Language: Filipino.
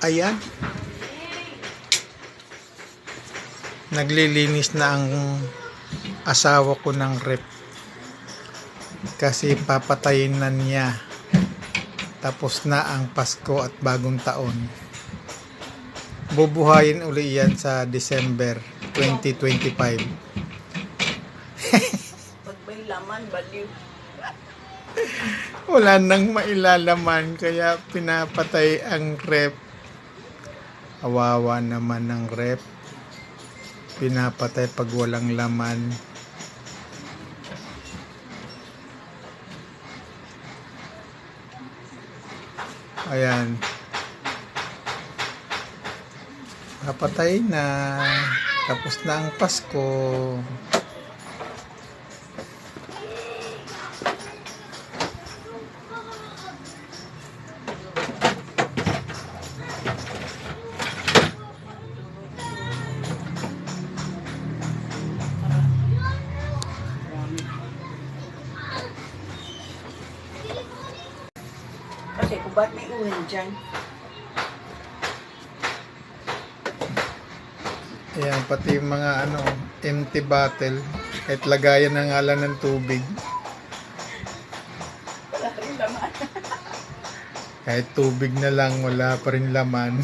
Ayan. Naglilinis na ang asawa ko ng rep. Kasi papatayin na niya. Tapos na ang Pasko at Bagong Taon. Bubuhayin uli yan sa December 2025. Pag may laman, baliw. Wala nang mailalaman kaya pinapatay ang rep. Awawa naman ng rep. Pinapatay pag walang laman. Ayan. Napatay na. Tapos na ang Pasko. Kasi kung ba't may uwan dyan? Ayan, pati yung mga empty bottle. Kahit lagayan ng ngalan ng tubig. Wala rin laman. Kahit tubig na lang, wala pa rin laman.